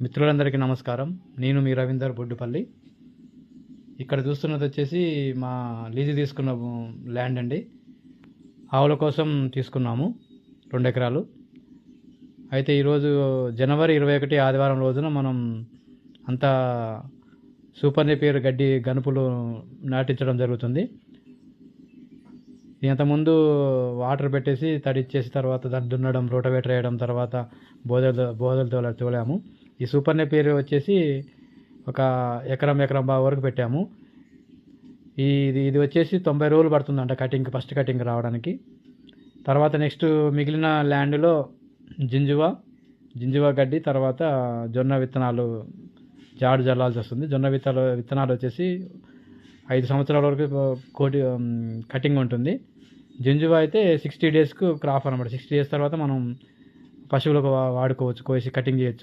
మిత్రులందరికీ నమస్కారం. నేను మీ రవీందర్ బొడ్డుపల్లి. ఇక్కడ చూస్తున్నది వచ్చేసి మా లీజు తీసుకున్న ల్యాండ్ అండి. ఆవుల కోసం తీసుకున్నాము 2 ఎకరాలు. అయితే ఈరోజు జనవరి 21 ఆదివారం రోజున మనం అంతా సూపర్ నేపియర్ గడ్డి గనుపులు నాటించడం జరుగుతుంది. ఇంతకుముందు వాటర్ పెట్టేసి తడిచ్చేసి తర్వాత దాన్ని దున్నడం, రోటవేటర్ వేయడం, తర్వాత బోదలు తోలాము. ఈ సూపర్ నేపియర్ వచ్చేసి ఒక ఎకరం బాగా వరకు పెట్టాము. ఇది వచ్చేసి 90 రోజులు పడుతుందంట ఫస్ట్ కటింగ్ రావడానికి. తర్వాత నెక్స్ట్ మిగిలిన ల్యాండ్లో జింజువా గడ్డి, తర్వాత జొన్న విత్తనాలు జాడు జల్లాల్సి వస్తుంది. జొన్న విత్తనాలు వచ్చేసి 5 సంవత్సరాల వరకు కటింగ్ ఉంటుంది. జింజువా అయితే 60 డేస్కు క్రాప్ అనమాట. 60 డేస్ తర్వాత మనం పశువులకు వాడుకోవచ్చు, కోసి కటింగ్ చేయొచ్చు.